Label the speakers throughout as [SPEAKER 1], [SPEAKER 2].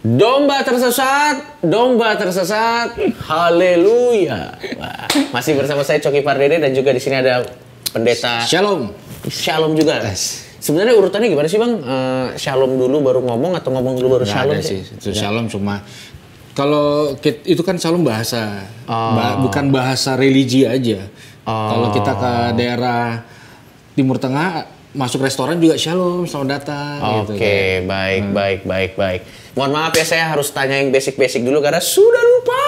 [SPEAKER 1] Domba tersesat, haleluya. Masih bersama saya Coki Pardede dan juga di sini ada pendeta Shalom juga. Sebenarnya urutannya gimana sih Bang? Shalom dulu baru ngomong atau ngomong dulu baru Shalom
[SPEAKER 2] sih? Itu Shalom cuma kalau itu kan Shalom bahasa, bukan bahasa religi aja. Kalau kita ke daerah Timur Tengah masuk restoran juga Shalom, selamat datang.
[SPEAKER 1] Oke, gitu, baik. Mohon maaf ya, saya harus tanya yang basic-basic dulu karena sudah lupa.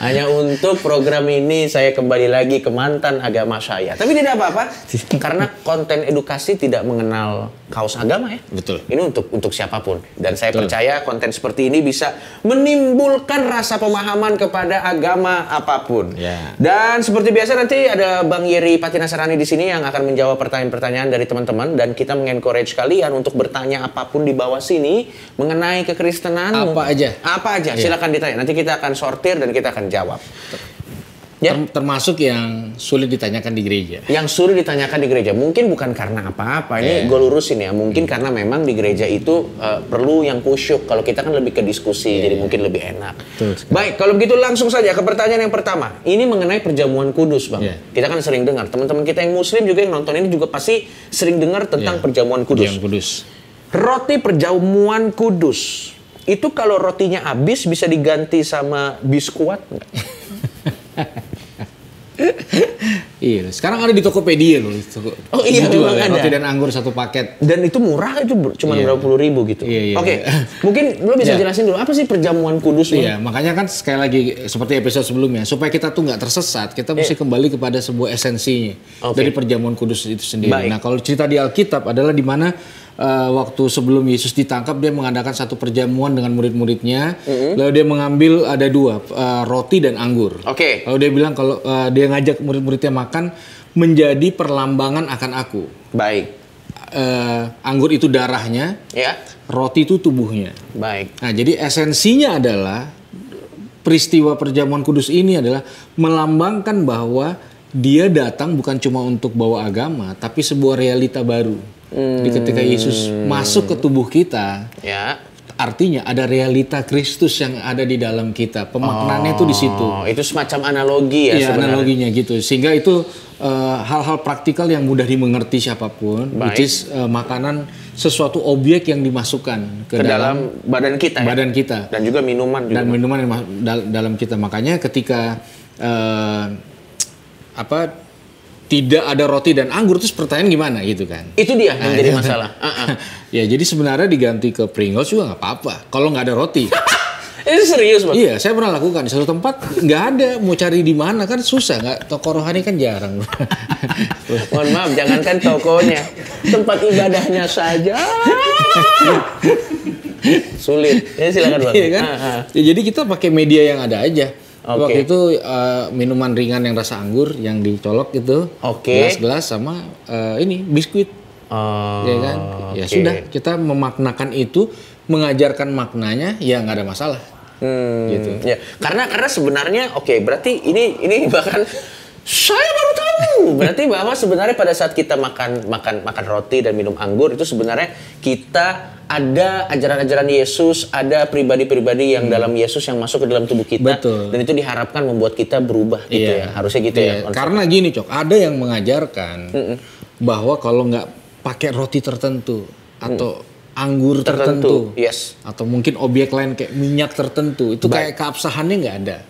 [SPEAKER 1] Hanya untuk program ini saya kembali lagi ke mantan agama saya. Tapi tidak apa-apa, karena konten edukasi tidak mengenal kaos agama ya.
[SPEAKER 2] Betul.
[SPEAKER 1] Ini untuk siapapun. Dan saya percaya konten seperti ini bisa menimbulkan rasa pemahaman kepada agama apapun.
[SPEAKER 2] Yeah.
[SPEAKER 1] Dan seperti biasa nanti ada Bang Yeri Patinasarani di sini yang akan menjawab pertanyaan-pertanyaan dari teman-teman. Dan kita mengencourage kalian untuk bertanya apapun di bawah sini mengenai kekristenan. Apa aja, silakan ditanya. Nanti kita akan sortir dan kita akan jawab. Ya.
[SPEAKER 2] Termasuk yang sulit ditanyakan di gereja.
[SPEAKER 1] Yang sulit ditanyakan di gereja mungkin bukan karena apa-apa. Ini gue lurusin ya. Mungkin karena memang di gereja itu perlu yang kusyuk. Kalau kita kan lebih ke diskusi, jadi mungkin lebih enak. Baik, kalau begitu langsung saja ke pertanyaan yang pertama. Ini mengenai perjamuan kudus, Bang. Kita kan sering dengar. Teman-teman kita yang Muslim juga yang nonton ini juga pasti sering dengar tentang perjamuan kudus. Roti perjamuan kudus. Itu kalau rotinya habis bisa diganti sama biskuat nggak?
[SPEAKER 2] Iya, sekarang ada di Tokopedia loh.
[SPEAKER 1] Oh iya,
[SPEAKER 2] jual
[SPEAKER 1] memang ada.
[SPEAKER 2] Roti dan anggur satu paket.
[SPEAKER 1] Dan itu murah, itu cuma berapa puluh ribu gitu.
[SPEAKER 2] Iya.
[SPEAKER 1] Oke, mungkin lo bisa jelasin dulu apa sih perjamuan kudus?
[SPEAKER 2] Iya, makanya kan sekali lagi seperti episode sebelumnya, supaya kita tuh nggak tersesat, kita mesti kembali kepada sebuah esensinya dari perjamuan kudus itu sendiri.
[SPEAKER 1] Baik.
[SPEAKER 2] Nah, kalau cerita di Alkitab adalah di mana waktu sebelum Yesus ditangkap dia mengadakan satu perjamuan dengan murid-muridnya, lalu dia mengambil ada dua roti dan anggur.
[SPEAKER 1] Oke.
[SPEAKER 2] Lalu dia bilang kalau dia ngajak murid-muridnya makan menjadi perlambangan akan aku.
[SPEAKER 1] Baik.
[SPEAKER 2] Anggur itu darahnya, roti itu tubuhnya.
[SPEAKER 1] Baik.
[SPEAKER 2] Nah, jadi esensinya adalah peristiwa perjamuan kudus ini adalah melambangkan bahwa dia datang bukan cuma untuk bawa agama, tapi sebuah realita baru. Jadi ketika Yesus masuk ke tubuh kita, artinya ada realita Kristus yang ada di dalam kita. Pemaknaannya itu di situ.
[SPEAKER 1] Itu semacam analogi ya sebenarnya.
[SPEAKER 2] Analoginya gitu. Sehingga itu hal-hal praktikal yang mudah dimengerti siapapun, which is makanan sesuatu objek yang dimasukkan ke dalam
[SPEAKER 1] badan kita.
[SPEAKER 2] Badan kita.
[SPEAKER 1] Dan juga minuman juga.
[SPEAKER 2] Dan minuman yang dalam kita. Makanya ketika tidak ada roti dan anggur, terus pertanyaan gimana gitu kan?
[SPEAKER 1] Itu dia yang jadi masalah.
[SPEAKER 2] Ya jadi sebenarnya diganti ke Pringles juga nggak apa-apa. Kalau nggak ada roti.
[SPEAKER 1] Itu serius Bang?
[SPEAKER 2] Iya, saya pernah lakukan di satu tempat nggak ada, mau cari di mana kan susah, nggak, toko rohani kan jarang.
[SPEAKER 1] Mohon maaf, jangankan tokonya, tempat ibadahnya saja sulit. Ya silakan Bang.
[SPEAKER 2] Iya kan? Ya, jadi kita pakai media yang ada aja. Waktu itu minuman ringan yang rasa anggur yang dicolok itu, gelas-gelas sama ini biskuit, ya kan? Ya sudah, kita memaknakan itu, mengajarkan maknanya, ya nggak ada masalah. Gitu.
[SPEAKER 1] Ya, karena sebenarnya berarti ini bahkan saya baru tahu. Berarti bahwa sebenarnya pada saat kita makan roti dan minum anggur itu sebenarnya kita ada ajaran-ajaran Yesus, ada pribadi-pribadi yang dalam Yesus yang masuk ke dalam tubuh kita.
[SPEAKER 2] Betul.
[SPEAKER 1] Dan itu diharapkan membuat kita berubah gitu ya. Harusnya gitu ya.
[SPEAKER 2] Karena gini Cok, ada yang mengajarkan bahwa kalau nggak pakai roti tertentu atau anggur tertentu, atau mungkin objek lain kayak minyak tertentu, itu kayak keabsahannya nggak ada.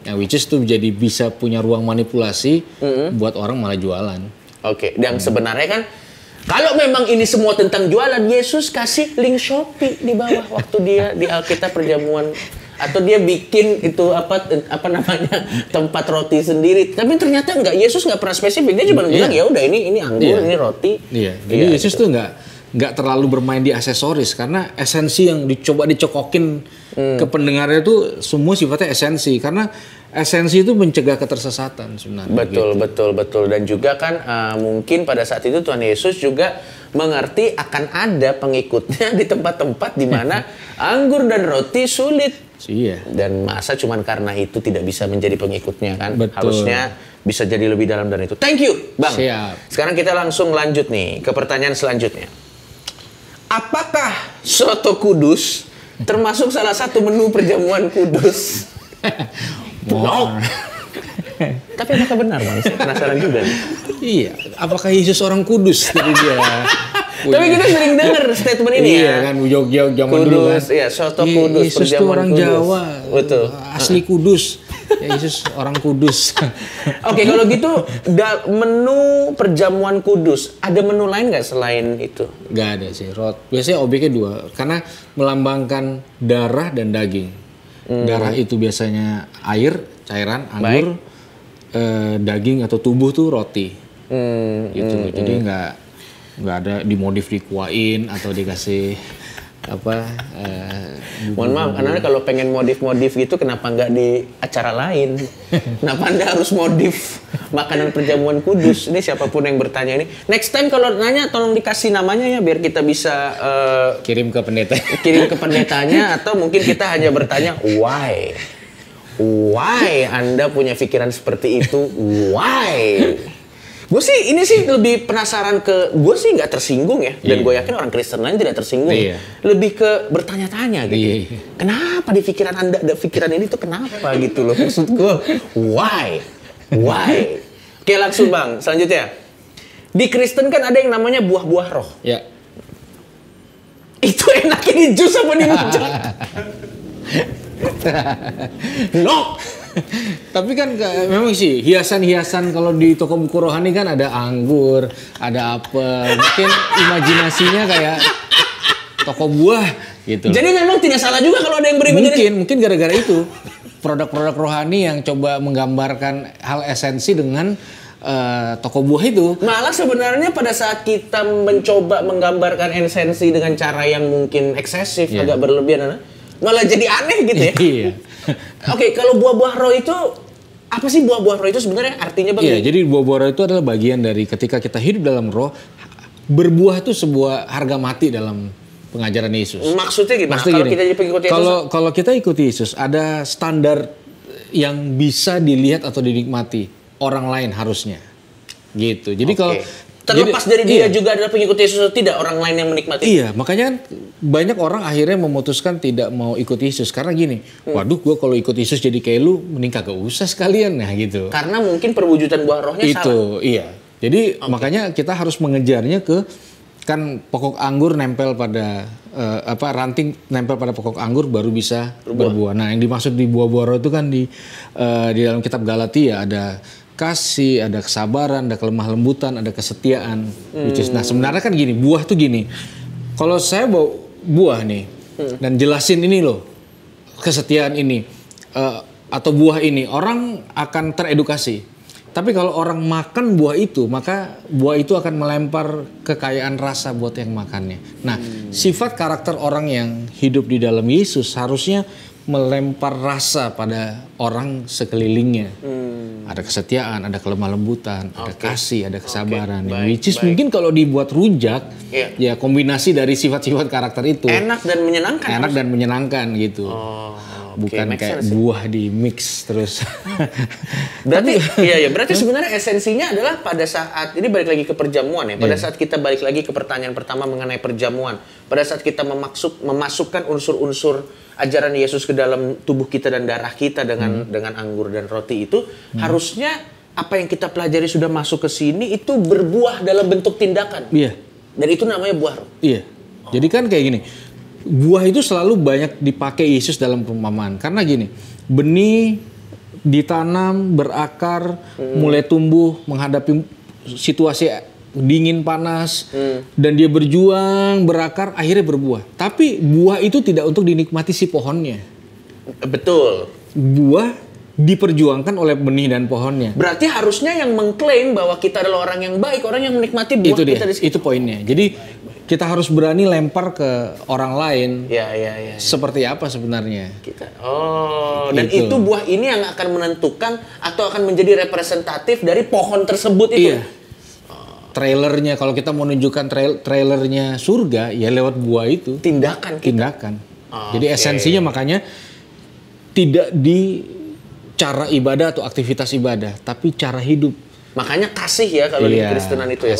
[SPEAKER 2] Yang which is tuh jadi bisa punya ruang manipulasi buat orang malah jualan.
[SPEAKER 1] Dan sebenarnya kan kalau memang ini semua tentang jualan, Yesus kasih link Shopee di bawah waktu dia di Alkitab perjamuan, atau dia bikin itu apa namanya tempat roti sendiri. Tapi ternyata enggak, Yesus nggak pernah spesifik, dia cuma bilang ya udah ini anggur, ini roti.
[SPEAKER 2] Jadi Yesus tuh nggak terlalu bermain di aksesoris, karena esensi yang dicoba dicokokin ke pendengarnya itu semua sifatnya esensi, karena esensi itu mencegah ketersesatan sebenarnya.
[SPEAKER 1] Betul. Dan juga kan mungkin pada saat itu Tuhan Yesus juga mengerti akan ada pengikutnya di tempat-tempat di mana anggur dan roti sulit.
[SPEAKER 2] Iya.
[SPEAKER 1] Dan masa cuman karena itu tidak bisa menjadi pengikutnya kan?
[SPEAKER 2] Betul.
[SPEAKER 1] Harusnya bisa jadi lebih dalam dari itu. Thank you, Bang.
[SPEAKER 2] Siap.
[SPEAKER 1] Sekarang kita langsung lanjut nih ke pertanyaan selanjutnya. Apakah soto Kudus termasuk salah satu menu perjamuan Kudus. No. Tapi apakah benar Bang? Saya penasaran juga nih.
[SPEAKER 2] Iya, apakah Yesus orang Kudus tadi dia?
[SPEAKER 1] Tapi kita sering dengar statement ini
[SPEAKER 2] iya, kan Jogja zaman dulu kan.
[SPEAKER 1] Iya, soto Kudus,
[SPEAKER 2] Yesus itu orang
[SPEAKER 1] Kudus.
[SPEAKER 2] Jawa.
[SPEAKER 1] Betul.
[SPEAKER 2] Asli Kudus. Ya, Yesus orang Kudus.
[SPEAKER 1] Oke, kalau gitu menu perjamuan Kudus, ada menu lain nggak selain itu?
[SPEAKER 2] Nggak ada sih. Biasanya objeknya 2 karena melambangkan darah dan daging. Darah itu biasanya air, cairan, anggur. Daging atau tubuh tuh roti. Gitu. Jadi nggak ada dimodif dikuain atau dikasih apa.
[SPEAKER 1] Mohon maaf, karena kalau pengen modif-modif gitu, kenapa nggak di acara lain? Kenapa Anda harus modif makanan perjamuan Kudus? Ini siapapun yang bertanya ini. Next time kalau nanya, tolong dikasih namanya ya, biar kita bisa
[SPEAKER 2] kirim ke pendeta.
[SPEAKER 1] Kirim ke pendetanya, atau mungkin kita hanya bertanya, why? Why Anda punya pikiran seperti itu? Why? Gue sih ini sih lebih penasaran gue sih nggak tersinggung ya, dan gue yakin orang Kristen lain tidak tersinggung. Lebih ke bertanya-tanya gitu. Kenapa di pikiran Anda ada pikiran ini tuh kenapa gitu loh? Maksud gue, why? Oke, langsung Bang, selanjutnya. Di Kristen kan ada yang namanya buah-buah roh.
[SPEAKER 2] Ya.
[SPEAKER 1] Itu enaknya di jus apa di rujak? No.
[SPEAKER 2] Tapi kan memang sih hiasan-hiasan kalau di toko buku rohani kan ada anggur, ada apel. Mungkin imajinasinya kayak toko buah gitu.
[SPEAKER 1] Jadi memang tidak salah juga kalau ada yang beri
[SPEAKER 2] mungkin gara-gara itu produk-produk rohani yang coba menggambarkan hal esensi dengan toko buah itu. Malah
[SPEAKER 1] sebenarnya pada saat kita mencoba menggambarkan esensi dengan cara yang mungkin eksesif, agak berlebihan, malah jadi aneh gitu ya.
[SPEAKER 2] Iya.
[SPEAKER 1] Oke, kalau buah-buah roh itu apa sih buah-buah roh itu sebenarnya artinya Bang?
[SPEAKER 2] Iya, jadi buah-buah roh itu adalah bagian dari ketika kita hidup dalam roh, berbuah itu sebuah harga mati dalam pengajaran Yesus.
[SPEAKER 1] Maksudnya gimana? Kalau kita jadi pengikut Yesus?
[SPEAKER 2] Kalau kita ikuti Yesus, ada standar yang bisa dilihat atau dinikmati orang lain harusnya. Gitu. Jadi kalau
[SPEAKER 1] terlepas dari dia juga adalah pengikut Yesus atau tidak, orang lain yang menikmati.
[SPEAKER 2] Iya, makanya kan banyak orang akhirnya memutuskan tidak mau ikut Yesus karena gini, waduh, gue kalau ikut Yesus jadi kayak lu, mending kagak usah sekalian, nah gitu.
[SPEAKER 1] Karena mungkin perwujudan buah rohnya
[SPEAKER 2] itu,
[SPEAKER 1] salah.
[SPEAKER 2] Iya. Jadi makanya kita harus mengejarnya ke kan pokok anggur nempel pada ranting nempel pada pokok anggur baru bisa berbuah. Nah, yang dimaksud di buah-buah roh itu kan di dalam kitab Galatia ada kasih, ada kesabaran, ada kelemah lembutan, ada kesetiaan. Nah sebenarnya kan gini, buah tuh gini. Kalau saya bawa buah nih dan jelasin ini loh, kesetiaan ini atau buah ini, orang akan teredukasi. Tapi kalau orang makan buah itu, maka buah itu akan melempar kekayaan rasa buat yang makannya. Nah, sifat karakter orang yang hidup di dalam Yesus harusnya melempar rasa pada orang sekelilingnya. Ada kesetiaan, ada kelemah lembutan, ada kasih, ada kesabaran. Which is mungkin kalau dibuat rujak, ya kombinasi dari sifat-sifat karakter itu.
[SPEAKER 1] Enak dan menyenangkan.
[SPEAKER 2] Enak dan menyenangkan gitu. Bukan kayak buah di mix terus.
[SPEAKER 1] Berarti berarti sebenarnya esensinya adalah pada saat ini balik lagi ke perjamuan ya. Pada saat kita balik lagi ke pertanyaan pertama mengenai perjamuan. Pada saat kita memasukkan unsur-unsur ajaran Yesus ke dalam tubuh kita dan darah kita dengan anggur dan roti itu, harusnya apa yang kita pelajari sudah masuk ke sini itu berbuah dalam bentuk tindakan.
[SPEAKER 2] Iya.
[SPEAKER 1] Dan itu namanya buah roh.
[SPEAKER 2] Iya. Jadi kan kayak gini. Buah itu selalu banyak dipakai Yesus dalam perumpamaan. Karena gini, benih ditanam, berakar, mulai tumbuh, menghadapi situasi dingin, panas, dan dia berjuang, berakar, akhirnya berbuah. Tapi buah itu tidak untuk dinikmati si pohonnya.
[SPEAKER 1] Betul.
[SPEAKER 2] Buah diperjuangkan oleh benih dan pohonnya.
[SPEAKER 1] Berarti harusnya yang mengklaim bahwa kita adalah orang yang baik, orang yang menikmati buah
[SPEAKER 2] itu
[SPEAKER 1] kita.
[SPEAKER 2] Itu poinnya. Jadi kita harus berani lempar ke orang lain.
[SPEAKER 1] Ya.
[SPEAKER 2] Seperti apa sebenarnya?
[SPEAKER 1] Dan itu buah ini yang akan menentukan atau akan menjadi representatif dari pohon tersebut itu.
[SPEAKER 2] Iya. Trailernya, kalau kita mau menunjukkan trailernya surga, ya lewat buah itu.
[SPEAKER 1] Tindakan.
[SPEAKER 2] Jadi esensinya makanya tidak di cara ibadah atau aktivitas ibadah, tapi cara hidup.
[SPEAKER 1] Makanya kasih ya kalau di Kristenan itu ya.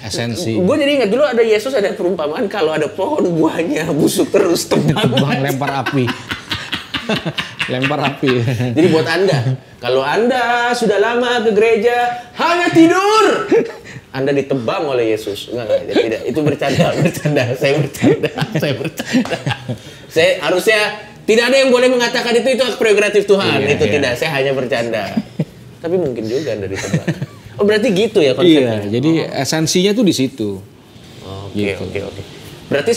[SPEAKER 2] Esensi.
[SPEAKER 1] Gue jadi ingat dulu ada Yesus ada perumpamaan kalau ada pohon buahnya busuk terus tebang
[SPEAKER 2] lempar api. Lempar api.
[SPEAKER 1] Jadi buat Anda, kalau Anda sudah lama ke gereja hanya tidur, Anda ditebang oleh Yesus. Enggak, tidak. Itu bercanda. Saya bercanda. Saya harusnya tidak ada yang boleh mengatakan itu hak prerogatif Tuhan. Itu tidak. Saya hanya bercanda. Tapi mungkin juga Anda ditebang. Oh berarti gitu ya konsepnya?
[SPEAKER 2] Iya, jadi esensinya tuh di situ.
[SPEAKER 1] Oke. Berarti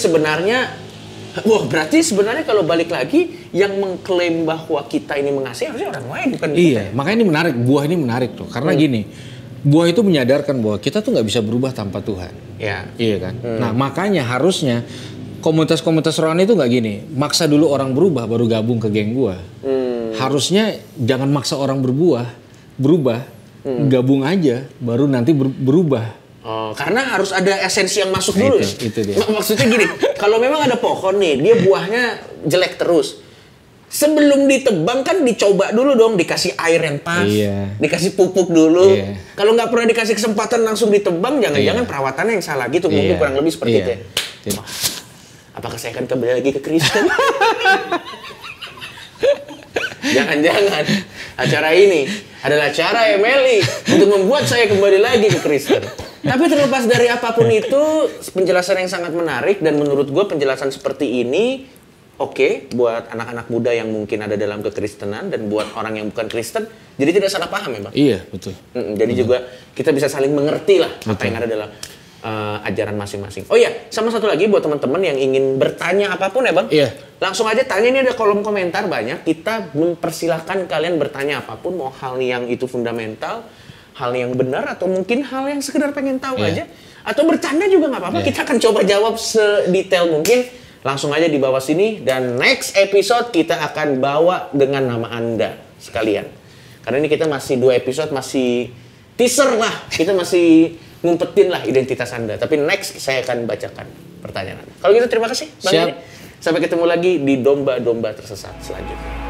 [SPEAKER 1] sebenarnya kalau balik lagi yang mengklaim bahwa kita ini mengasihi harusnya orang lain bukan kita.
[SPEAKER 2] Iya, makanya ini menarik. Buah ini menarik tuh. Karena gini, buah itu menyadarkan bahwa kita tuh nggak bisa berubah tanpa Tuhan. Iya kan. Nah makanya harusnya komunitas-komunitas rohani itu nggak gini. Maksa dulu orang berubah baru gabung ke geng gua. Harusnya jangan maksa orang berubah. Gabung aja, baru nanti berubah.
[SPEAKER 1] Oh, karena harus ada esensi yang masuk dulu.
[SPEAKER 2] Itu dia.
[SPEAKER 1] Maksudnya gini, kalau memang ada pohon nih, dia buahnya jelek terus. Sebelum ditebang kan dicoba dulu dong, dikasih air yang pas, dikasih pupuk dulu. Kalau nggak pernah dikasih kesempatan langsung ditebang, jangan-jangan perawatannya yang salah gitu. Mungkin kurang lebih seperti itu ya. Wah, apakah saya akan kembali lagi ke Kristen? Jangan-jangan acara ini adalah cara Emily untuk membuat saya kembali lagi ke Kristen. Tapi terlepas dari apapun itu, penjelasan yang sangat menarik dan menurut gue penjelasan seperti ini oke buat anak-anak muda yang mungkin ada dalam kekristenan dan buat orang yang bukan Kristen. Jadi tidak salah paham ya Bang?
[SPEAKER 2] Iya, betul.
[SPEAKER 1] Jadi juga kita bisa saling mengerti lah apa yang ada dalam ajaran masing-masing. Oh iya, sama satu lagi buat teman-teman yang ingin bertanya apapun ya Bang.
[SPEAKER 2] Iya.
[SPEAKER 1] Langsung aja tanya, ini ada kolom komentar banyak. Kita mempersilahkan kalian bertanya apapun, mau hal yang itu fundamental, hal yang benar, atau mungkin hal yang sekedar pengen tahu aja. Atau bercanda juga nggak apa-apa, kita akan coba jawab sedetail mungkin. Langsung aja di bawah sini, dan next episode kita akan bawa dengan nama Anda sekalian. Karena ini kita masih 2 episode, masih teaser lah. Kita masih ngumpetin lah identitas Anda. Tapi next saya akan bacakan pertanyaan Anda. Kalau gitu terima kasih Bang Yeni. Sampai ketemu lagi di Domba-Domba Tersesat selanjutnya.